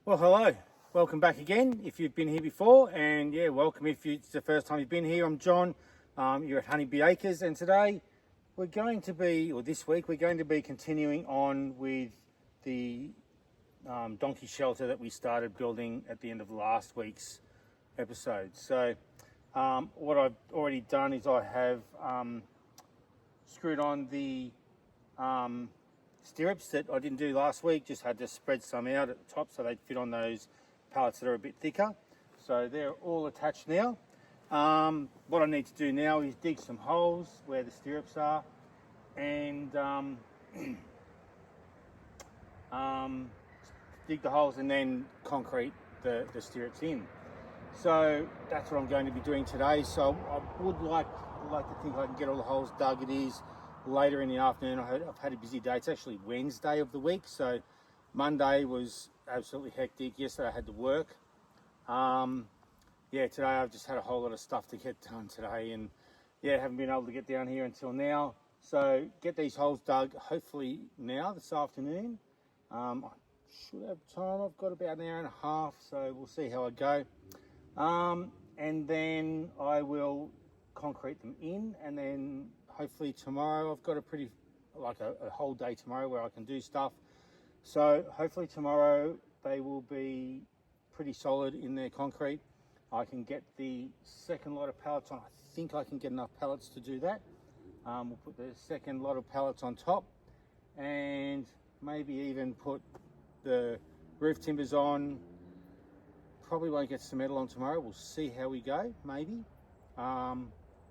Well, hello. Welcome back again if you've been here before, and yeah, welcome if it's the first time you've been here. I'm John. You're at Honeybee Acres, and today we're going to be, or this week, we're going to be continuing on with the donkey shelter that we started building at the end of last week's episode. So what I've already done is I have screwed on the stirrups that I didn't do last week. Just had to spread some out at the top so they'd fit on those pallets that are a bit thicker. So they're all attached now. What I need to do now is dig some holes where the stirrups are and dig the holes and then concrete the stirrups in. So that's what I'm going to be doing today. So I would like to think I can get all the holes dug. It is later in the afternoon. I've had a busy day. It's actually Wednesday of the week, so Monday was absolutely hectic. Yesterday I had to work. Yeah, today I've just had a whole lot of stuff to get done today, and yeah, haven't been able to get down here until now. So get these holes dug hopefully now this afternoon. I should have time. I've got about an hour and a half, so we'll see how I go. And then I will concrete them in, and then hopefully tomorrow I've got a whole day tomorrow where I can do stuff. So hopefully tomorrow they will be pretty solid in their concrete. I can get the second lot of pallets on. I think I can get enough pallets to do that. We'll put the second lot of pallets on top and maybe even put the roof timbers on. Probably won't get some metal on tomorrow. We'll see how we go, maybe.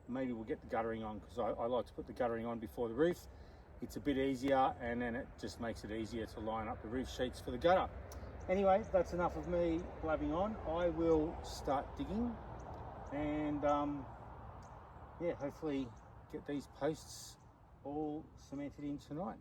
Maybe we'll get the guttering on, because I like to put the guttering on before the roof. It's a bit easier, and then it just makes it easier to line up the roof sheets for the gutter. Anyway, that's enough of me blabbing on. I will start digging and yeah, hopefully get these posts all cemented in tonight.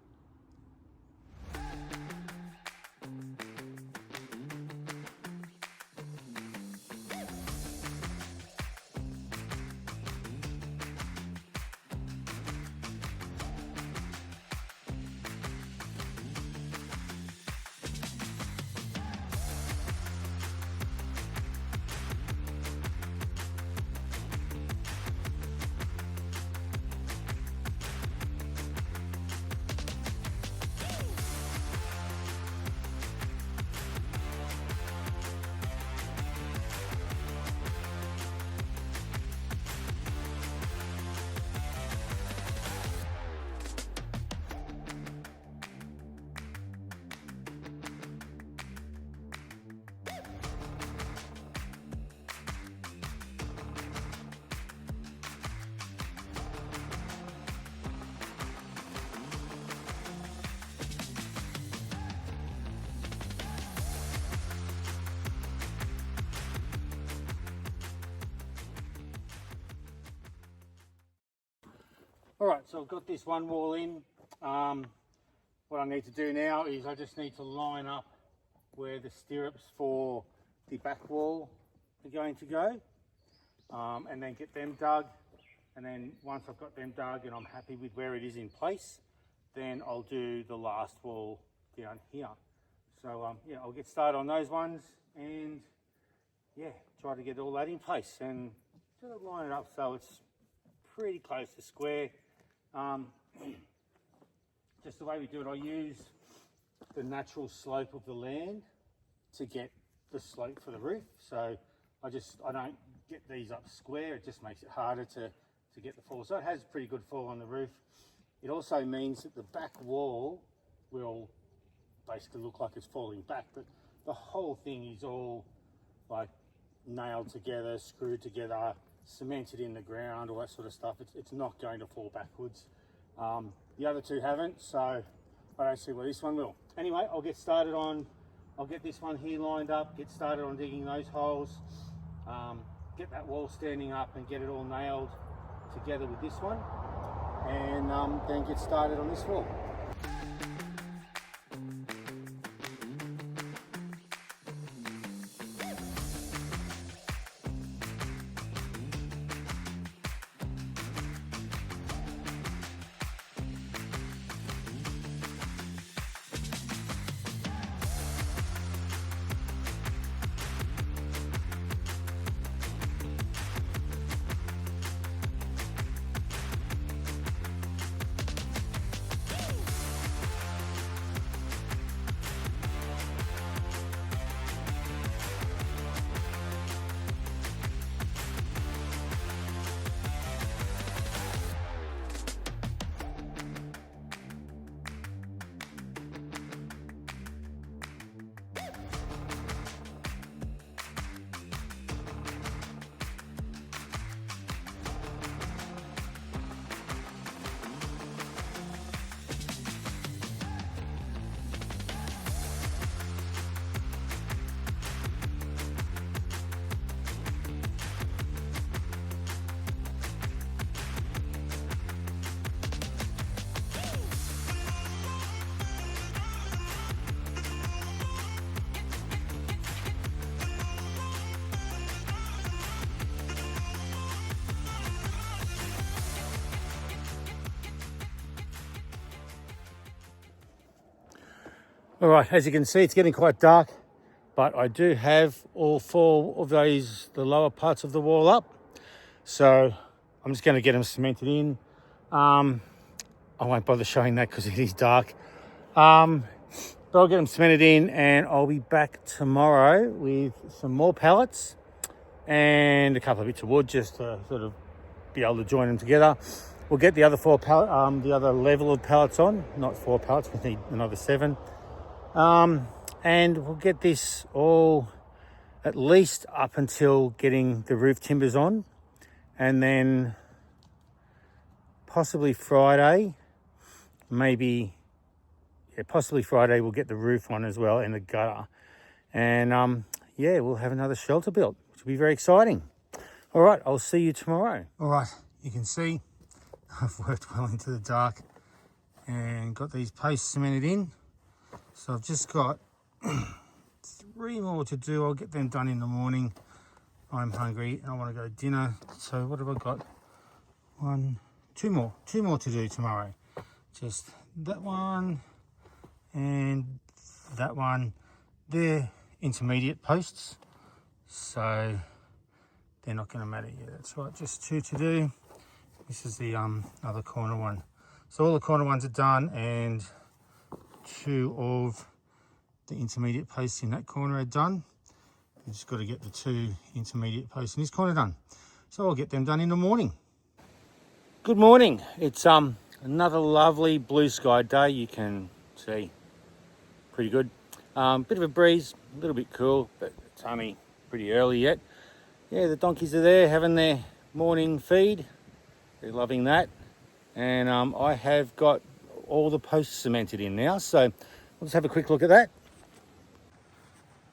All right, so I've got this one wall in. What I need to do now is I just need to line up where the stirrups for the back wall are going to go, and then get them dug. And then once I've got them dug and I'm happy with where it is in place, then I'll do the last wall down here. So yeah, I'll get started on those ones and yeah, try to get all that in place and sort of line it up so it's pretty close to square. Just the way we do it, I use the natural slope of the land to get the slope for the roof. So I don't get these up square. It just makes it harder to get the fall. So it has pretty good fall on the roof. It also means that the back wall will basically look like it's falling back, but the whole thing is all like nailed together, screwed together, cemented in the ground, all that sort of stuff. It's not going to fall backwards. The other two haven't, so I don't see why this one will. Anyway, I'll get this one here lined up, get started on digging those holes, get that wall standing up and get it all nailed together with this one, and then get started on this wall. All right, as you can see, it's getting quite dark, but I do have all 4 of those, the lower parts of the wall up. So I'm just going to get them cemented in. I won't bother showing that because it is dark. But I'll get them cemented in and I'll be back tomorrow with some more pallets and a couple of bits of wood just to sort of be able to join them together. We'll get the other 4 pallet, the other level of pallets on, not 4 pallets, we need another 7. And we'll get this all at least up until getting the roof timbers on, and then possibly Friday, possibly Friday we'll get the roof on as well and the gutter. And yeah, we'll have another shelter built, which will be very exciting. All right, I'll see you tomorrow. All right, you can see I've worked well into the dark and got these posts cemented in. So I've just got 3 more to do. I'll get them done in the morning. I'm hungry and I want to go dinner. So what have I got? 2 more to do tomorrow. Just that one and that one. They're intermediate posts, so they're not going to matter yet. That's right, just 2 to do. This is the other corner one. So all the corner ones are done, and 2 of the intermediate posts in that corner are done. I've just got to get the 2 intermediate posts in this corner done. So I'll get them done in the morning. Good morning. It's another lovely blue sky day. You can see pretty good. Bit of a breeze, a little bit cool, but it's only pretty early yet. Yeah, the donkeys are there having their morning feed. They're loving that. And I have got all the posts cemented in now, so let's have a quick look at that.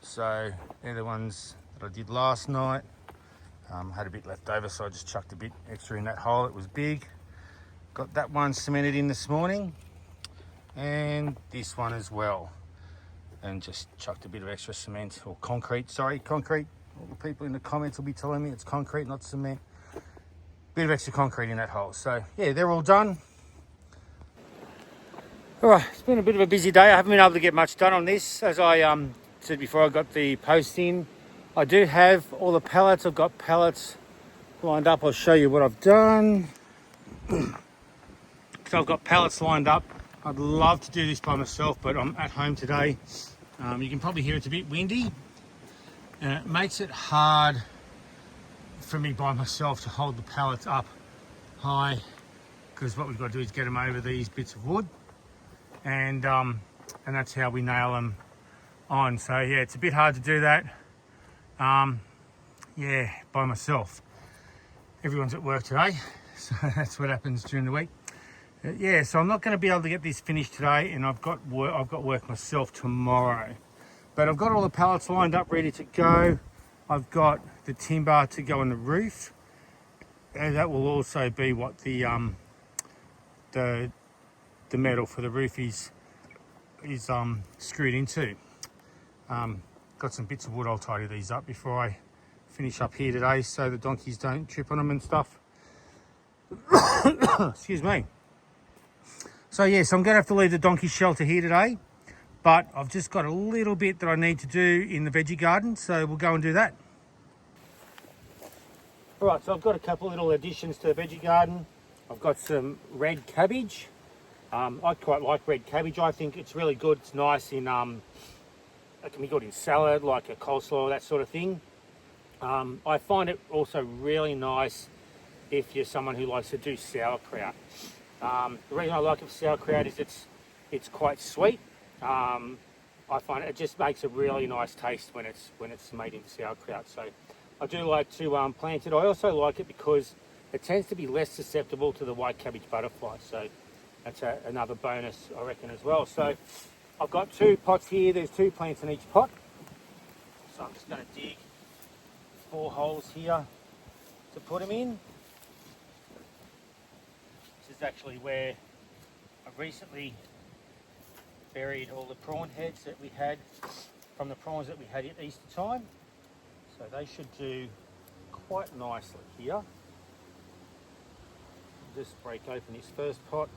So they're the ones that I did last night. Had a bit left over, so I just chucked a bit extra in that hole. It was big. Got that one cemented in this morning, and this one as well. And just chucked a bit of extra cement, or concrete. All the people in the comments will be telling me it's concrete, not cement. Bit of extra concrete in that hole. So yeah, they're all done. All right, it's been a bit of a busy day. I haven't been able to get much done on this. As I said before, I got the post in. I do have all the pallets. I've got pallets lined up. I'll show you what I've done. So I've got pallets lined up. I'd love to do this by myself, but I'm at home today. You can probably hear it's a bit windy, and it makes it hard for me by myself to hold the pallets up high, because what we've got to do is get them over these bits of wood, and that's how we nail them on. So yeah, it's a bit hard to do that. Yeah, by myself. Everyone's at work today, so that's what happens during the week. Yeah, so I'm not going to be able to get this finished today, and I've got work myself tomorrow. But I've got all the pallets lined up, ready to go. I've got the timber to go on the roof, and that will also be what the metal for the roof is screwed into. Got some bits of wood. I'll tidy these up before I finish up here today, so the donkeys don't trip on them and stuff. Excuse me. So yes, I'm going to have to leave the donkey shelter here today, but I've just got a little bit that I need to do in the veggie garden, so we'll go and do that. All right, so I've got a couple of little additions to the veggie garden. I've got some red cabbage. I quite like red cabbage. I think it's really good. It's nice in, it can be good in salad, like a coleslaw, that sort of thing. I find it also really nice if you're someone who likes to do sauerkraut. The reason I like it for sauerkraut is it's quite sweet. I find it just makes a really nice taste when it's made into sauerkraut. So I do like to plant it. I also like it because it tends to be less susceptible to the white cabbage butterfly. So that's another bonus, I reckon, as well. So I've got 2 pots here. There's 2 plants in each pot. So I'm just going to dig 4 holes here to put them in. This is actually where I've recently buried all the prawn heads that we had from the prawns that we had at Easter time. So they should do quite nicely here. Just break open this first pot.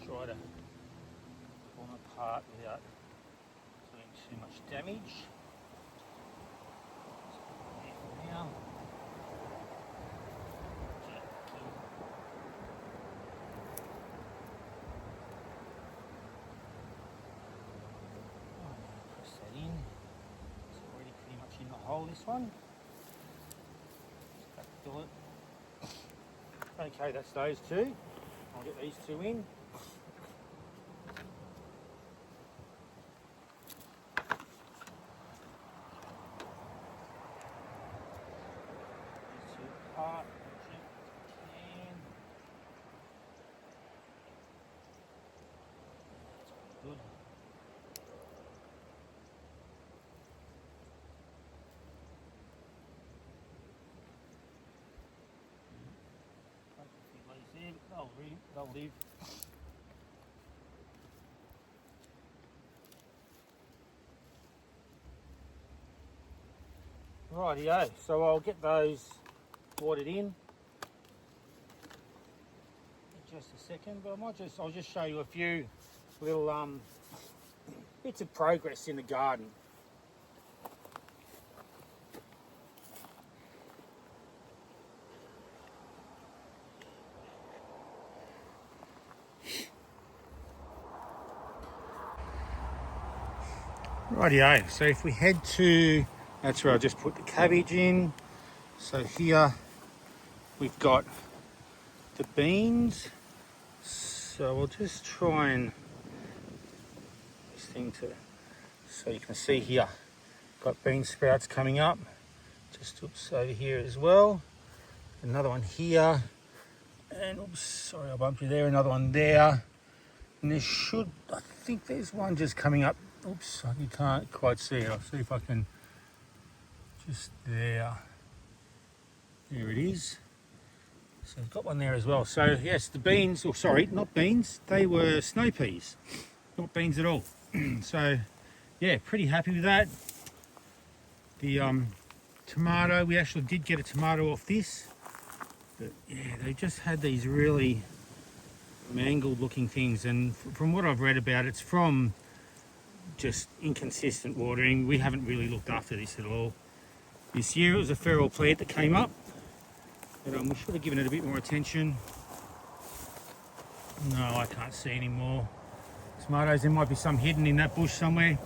Try to apart without doing too much damage. Now, press that in. It's already pretty much in the hole, this one. Just backfill it. Okay, that's those two. I'll get these two in. These two apart, as you can. That's good. They'll live. Rightio, so I'll get those watered in just a second, but I'll just show you a few little bits of progress in the garden. Rightio, so if we head to, that's where I just put the cabbage in. So here we've got the beans. So I'll just try and this thing to, so you can see here, got bean sprouts coming up. Just oops, over here as well. Another one here, and oops, sorry I bumped you there. Another one there, and there should, I think there's one just coming up. Oops, you can't quite see it. I'll see if I can, just there. There it is. So I've got one there as well. So yes, the beans, or sorry, not beans, they were snow peas. Not beans at all. So yeah, pretty happy with that. The tomato, we actually did get a tomato off this. But yeah, they just had these really mangled looking things. And from what I've read about, it's from just inconsistent watering. We haven't really looked after this at all this year. It was a feral plant that came up, but we should have given it a bit more attention. No, I can't see any more tomatoes. There might be some hidden in that bush somewhere.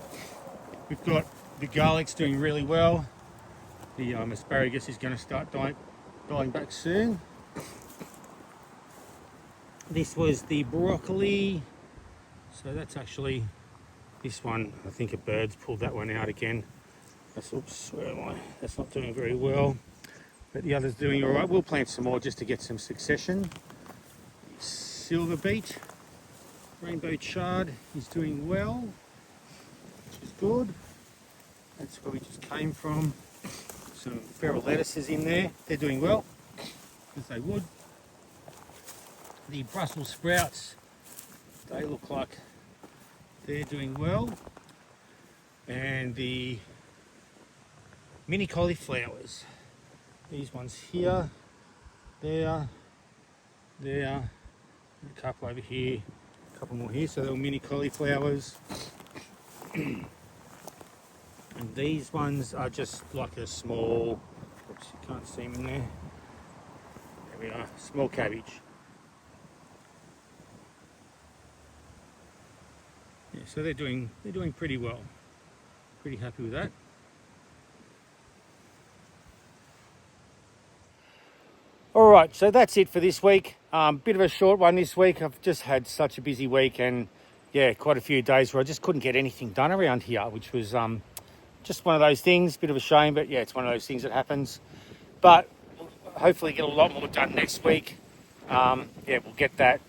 We've got the garlic's doing really well. The asparagus is going to start dying back soon. This was the broccoli, so that's actually this one. I think a bird's pulled that one out again. That's, oops, where am I? That's not doing very well, but the other's doing all right. We'll plant some more just to get some succession. Silver beet, rainbow chard is doing well, which is good. That's where we just came from. Some feral lettuces in there. They're doing well, as they would. The Brussels sprouts, they look like they're doing well. And the mini cauliflowers, these ones here, there, a couple over here, a couple more here, so they're mini cauliflowers. And these ones are just like a small, oops, you can't see them in there. There we are, small cabbage. Yeah, so they're doing pretty well. Pretty happy with that. Alright, so that's it for this week. Bit of a short one this week. I've just had such a busy week, and yeah, quite a few days where I just couldn't get anything done around here, which was just one of those things. Bit of a shame, but yeah, it's one of those things that happens. But we'll hopefully get a lot more done next week. Yeah, we'll get that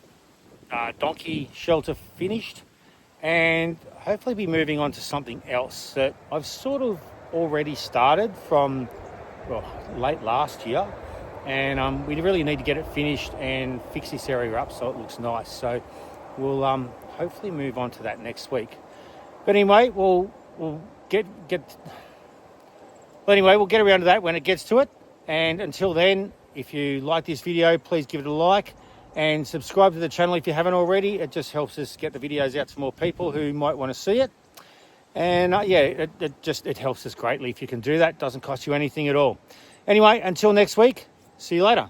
donkey shelter finished, and hopefully be moving on to something else that I've sort of already started from, well, late last year. And we really need to get it finished and fix this area up so it looks nice. So we'll hopefully move on to that next week. But anyway, we'll get around to that when it gets to it. And until then, if you like this video, please give it a like. and subscribe to the channel if you haven't already. It just helps us get the videos out to more people who might want to see it. And yeah, it helps us greatly if you can do that. It doesn't cost you anything at all. Anyway, until next week, see you later.